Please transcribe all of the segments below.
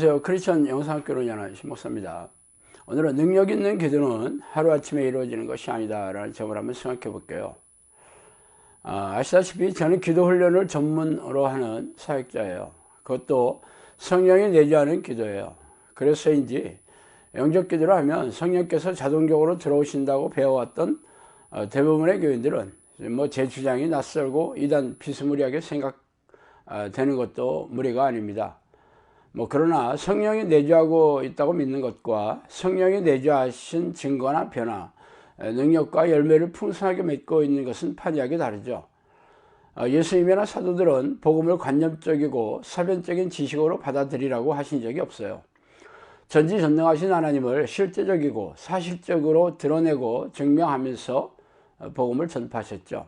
안녕하세요. 크리스천 영상학교로 연한 신목사입니다. 오늘은 능력 있는 기도는 하루아침에 이루어지는 것이 아니다 라는 점을 한번 생각해 볼게요. 아시다시피 저는 기도 훈련을 전문으로 하는 사역자예요. 그것도 성령이 내주하는 기도예요. 그래서인지 영접 기도를 하면 성령께서 자동적으로 들어오신다고 배워왔던 대부분의 교인들은 제 주장이 낯설고 이단 비스무리하게 생각되는 것도 무리가 아닙니다. 그러나 성령이 내주하고 있다고 믿는 것과 성령이 내주하신 증거나 변화, 능력과 열매를 풍성하게 맺고 있는 것은 판이하게 다르죠. 예수님이나 사도들은 복음을 관념적이고 사변적인 지식으로 받아들이라고 하신 적이 없어요. 전지전능하신 하나님을 실제적이고 사실적으로 드러내고 증명하면서 복음을 전파하셨죠.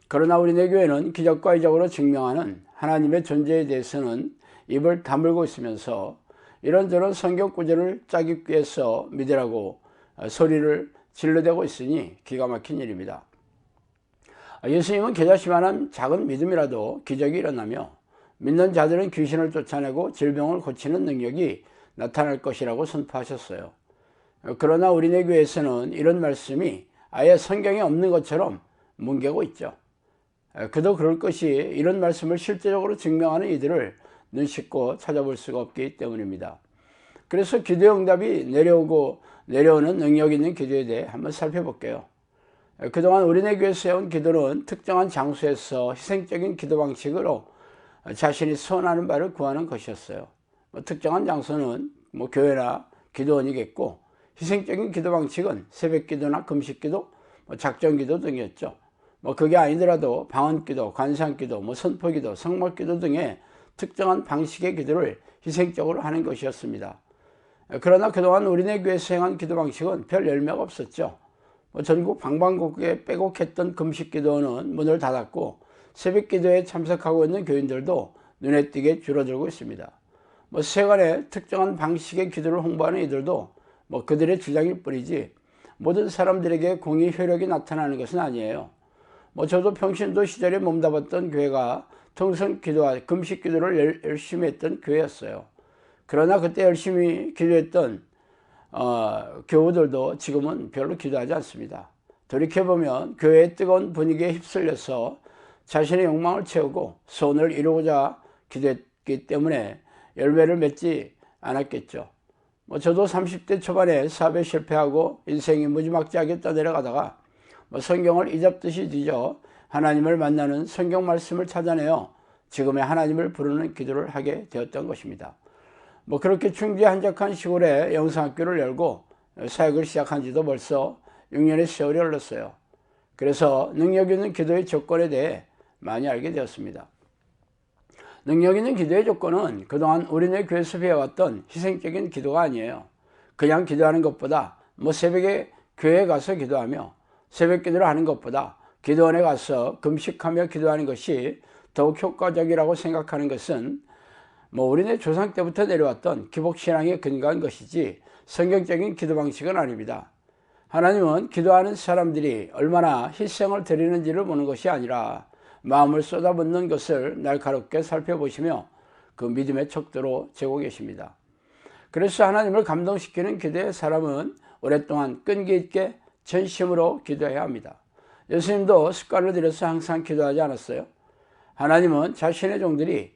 그러나 우리네 교회는 기적과 이적으로 증명하는 하나님의 존재에 대해서는 입을 다물고 있으면서 이런저런 성경 구절을 짜기 위해서 믿으라고 소리를 질러대고 있으니 기가 막힌 일입니다. 예수님은 겨자씨만한 작은 믿음이라도 기적이 일어나며 믿는 자들은 귀신을 쫓아내고 질병을 고치는 능력이 나타날 것이라고 선포하셨어요. 그러나 우리네 교회에서는 이런 말씀이 아예 성경에 없는 것처럼 뭉개고 있죠. 그도 그럴 것이 이런 말씀을 실제적으로 증명하는 이들을 눈 씻고 찾아볼 수가 없기 때문입니다. 그래서 기도의 응답이 내려오는 능력 있는 기도에 대해 한번 살펴볼게요. 그동안 우리네 교회에서 세운 기도는 특정한 장소에서 희생적인 기도 방식으로 자신이 소원하는 바를 구하는 것이었어요. 특정한 장소는 교회나 기도원이겠고, 희생적인 기도 방식은 새벽기도나 금식기도, 작전기도 등이었죠. 그게 아니더라도 방언기도, 관상기도, 선포기도, 성막기도 등의 특정한 방식의 기도를 희생적으로 하는 것이었습니다. 그러나 그동안 우리네 교회에서 행한 기도 방식은 별 열매가 없었죠. 전국 방방곡곡에 빼곡했던 금식기도는 문을 닫았고, 새벽기도에 참석하고 있는 교인들도 눈에 띄게 줄어들고 있습니다. 세간의 특정한 방식의 기도를 홍보하는 이들도 그들의 주장일 뿐이지 모든 사람들에게 공의 효력이 나타나는 것은 아니에요. 저도 평신도 시절에 몸담았던 교회가 통성 기도와 금식 기도를 열심히 했던 교회였어요. 그러나 그때 열심히 기도했던 교우들도 지금은 별로 기도하지 않습니다. 돌이켜보면 교회의 뜨거운 분위기에 휩쓸려서 자신의 욕망을 채우고 소원을 이루고자 기도했기 때문에 열매를 맺지 않았겠죠. 저도 30대 초반에 사업에 실패하고 인생이 무지막지하게 떠내려가다가 성경을 이잡듯이 뒤져 하나님을 만나는 성경 말씀을 찾아내어 지금의 하나님을 부르는 기도를 하게 되었던 것입니다. 그렇게 충주의 한적한 시골에 영상학교를 열고 사역을 시작한 지도 벌써 6년의 세월이 흘렀어요. 그래서 능력 있는 기도의 조건에 대해 많이 알게 되었습니다. 능력 있는 기도의 조건은 그동안 우리네 교회에서 배워왔던 희생적인 기도가 아니에요. 그냥 기도하는 것보다 새벽에 교회에 가서 기도하며 새벽 기도를 하는 것보다 기도원에 가서 금식하며 기도하는 것이 더욱 효과적이라고 생각하는 것은 우리네 조상 때부터 내려왔던 기복신앙에 근거한 것이지 성경적인 기도 방식은 아닙니다. 하나님은 기도하는 사람들이 얼마나 희생을 드리는지를 보는 것이 아니라 마음을 쏟아붓는 것을 날카롭게 살펴보시며 그 믿음의 척도로 재고 계십니다. 그래서 하나님을 감동시키는 기도의 사람은 오랫동안 끈기 있게 전심으로 기도해야 합니다. 예수님도 습관을 들여서 항상 기도하지 않았어요? 하나님은 자신의 종들이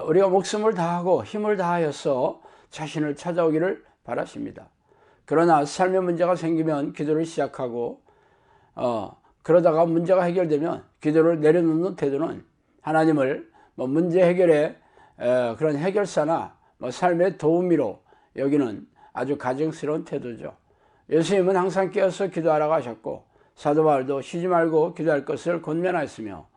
우리가 목숨을 다하고 힘을 다하여서 자신을 찾아오기를 바라십니다. 그러나 삶의 문제가 생기면 기도를 시작하고 그러다가 문제가 해결되면 기도를 내려놓는 태도는 하나님을 문제 해결의 그런 해결사나 삶의 도우미로 여기는 아주 가증스러운 태도죠. 예수님은 항상 깨어서 기도하라고 하셨고 사도 바울도 쉬지 말고 기도할 것을 권면하였으며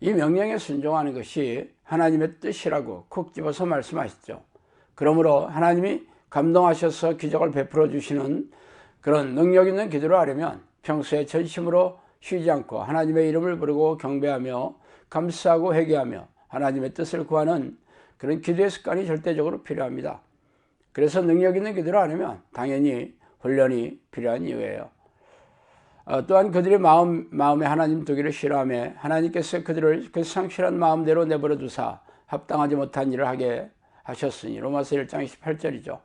이 명령에 순종하는 것이 하나님의 뜻이라고 콕 집어서 말씀하셨죠. 그러므로 하나님이 감동하셔서 기적을 베풀어 주시는 그런 능력 있는 기도를 하려면 평소에 전심으로 쉬지 않고 하나님의 이름을 부르고 경배하며 감사하고 회개하며 하나님의 뜻을 구하는 그런 기도의 습관이 절대적으로 필요합니다. 그래서 능력 있는 기도를 하려면 당연히 훈련이 필요한 이유예요. 또한 그들의 마음에 하나님 두기를 싫어하며 하나님께서 그들을 그 상실한 마음대로 내버려 두사 합당하지 못한 일을 하게 하셨으니 로마서 1장 28절이죠.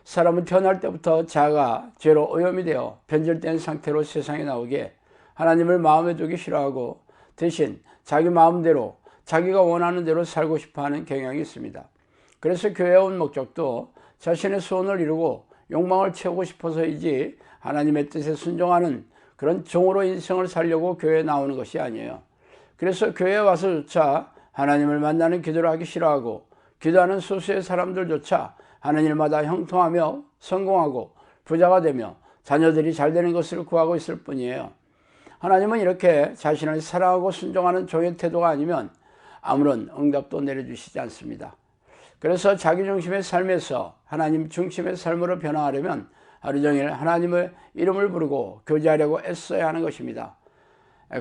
사람은 태어날 때부터 자아가 죄로 오염이 되어 변질된 상태로 세상에 나오기에 하나님을 마음에 두기 싫어하고 대신 자기 마음대로 자기가 원하는 대로 살고 싶어하는 경향이 있습니다. 그래서 교회에 온 목적도 자신의 소원을 이루고 욕망을 채우고 싶어서이지 하나님의 뜻에 순종하는 그런 종으로 인생을 살려고 교회에 나오는 것이 아니에요. 그래서 교회에 와서조차 하나님을 만나는 기도를 하기 싫어하고 기도하는 소수의 사람들조차 하는 일마다 형통하며 성공하고 부자가 되며 자녀들이 잘 되는 것을 구하고 있을 뿐이에요. 하나님은 이렇게 자신을 사랑하고 순종하는 종의 태도가 아니면 아무런 응답도 내려주시지 않습니다. 그래서 자기중심의 삶에서 하나님 중심의 삶으로 변화하려면 하루 종일 하나님의 이름을 부르고 교제하려고 애써야 하는 것입니다.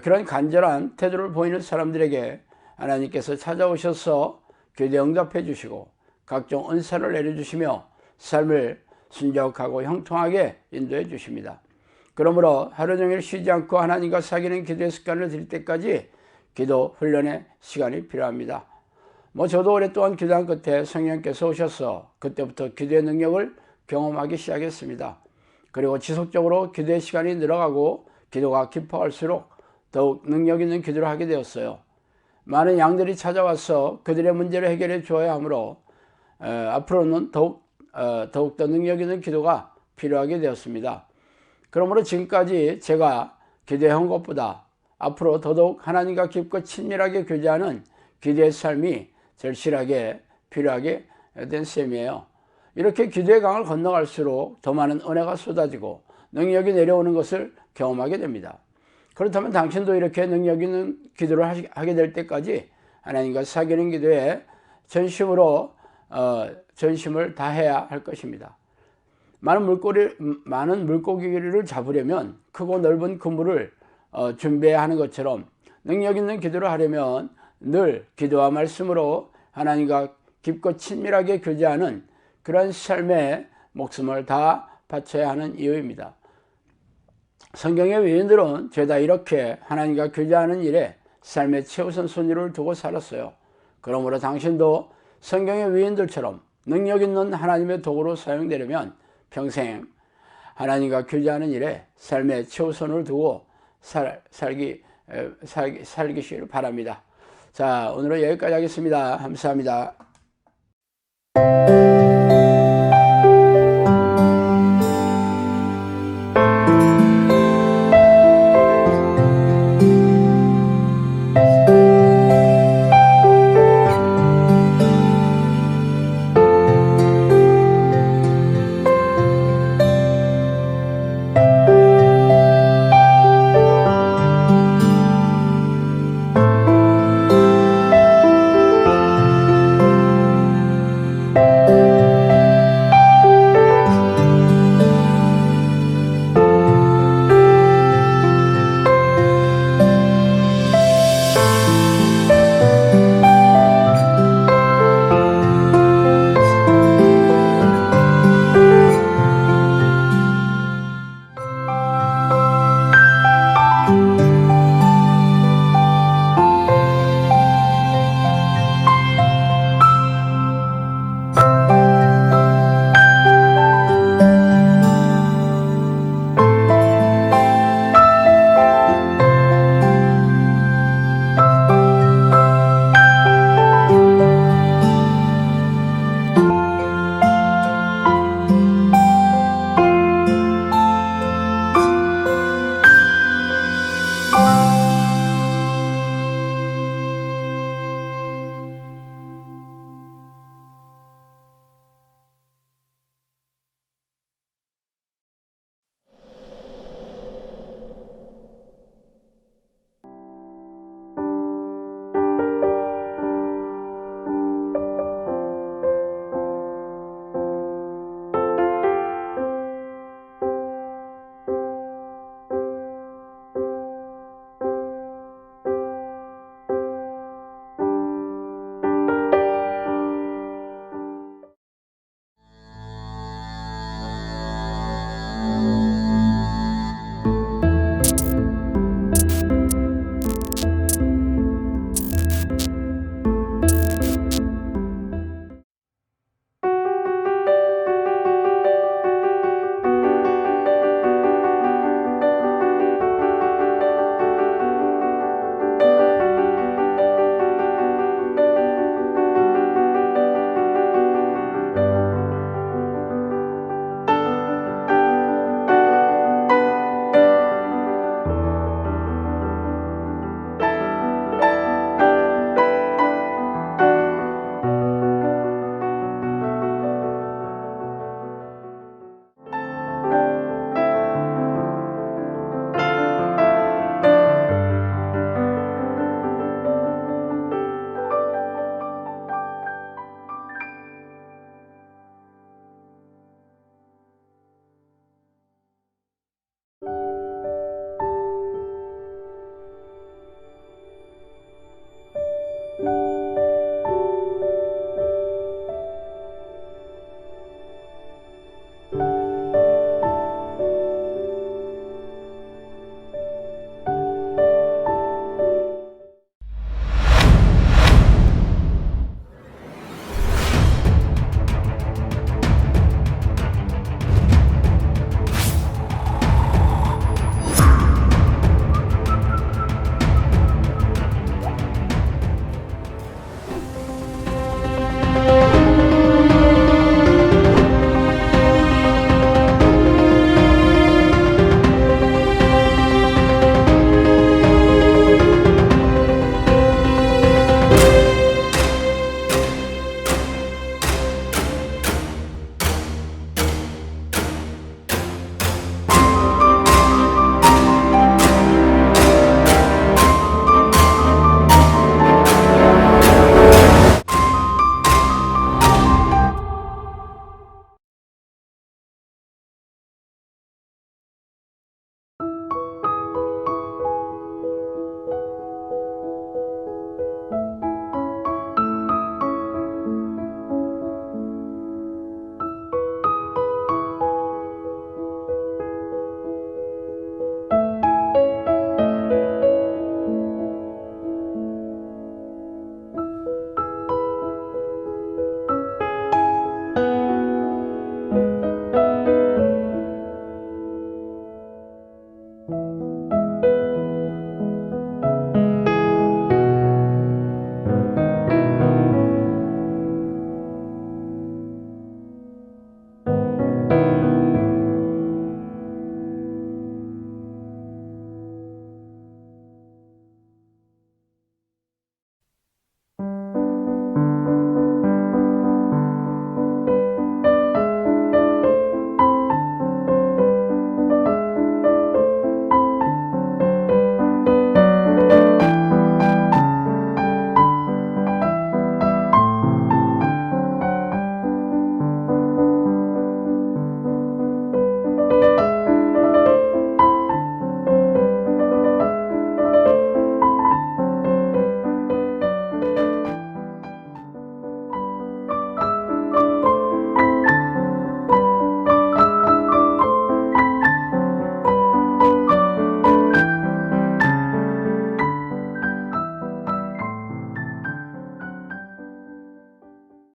그런 간절한 태도를 보이는 사람들에게 하나님께서 찾아오셔서 교제 응답해 주시고 각종 은사를 내려주시며 삶을 순적하고 형통하게 인도해 주십니다. 그러므로 하루 종일 쉬지 않고 하나님과 사귀는 기도의 습관을 들일 때까지 기도 훈련의 시간이 필요합니다. 저도 오랫동안 기도한 끝에 성령께서 오셔서 그때부터 기도의 능력을 경험하기 시작했습니다. 그리고 지속적으로 기도의 시간이 늘어가고 기도가 깊어갈수록 더욱 능력 있는 기도를 하게 되었어요. 많은 양들이 찾아와서 그들의 문제를 해결해 주어야 하므로 앞으로는 더욱더 능력 있는 기도가 필요하게 되었습니다. 그러므로 지금까지 제가 기도해온 것보다 앞으로 더더욱 하나님과 깊고 친밀하게 교제하는 기도의 삶이 절실하게 필요하게 된 셈이에요. 이렇게 기도의 강을 건너갈수록 더 많은 은혜가 쏟아지고 능력이 내려오는 것을 경험하게 됩니다. 그렇다면 당신도 이렇게 능력 있는 기도를 하게 될 때까지 하나님과 사귀는 기도에 전심을 다해야 할 것입니다. 많은 물고기를 잡으려면 크고 넓은 그물을 준비해야 하는 것처럼 능력 있는 기도를 하려면 늘 기도와 말씀으로 하나님과 깊고 친밀하게 교제하는 그런 삶에 목숨을 다 바쳐야 하는 이유입니다. 성경의 위인들은 죄다 이렇게 하나님과 교제하는 일에 삶의 최우선 순위를 두고 살았어요. 그러므로 당신도 성경의 위인들처럼 능력 있는 하나님의 도구로 사용되려면 평생 하나님과 교제하는 일에 삶의 최우선을 두고 살기시길 바랍니다. 자, 오늘은 여기까지 하겠습니다. 감사합니다.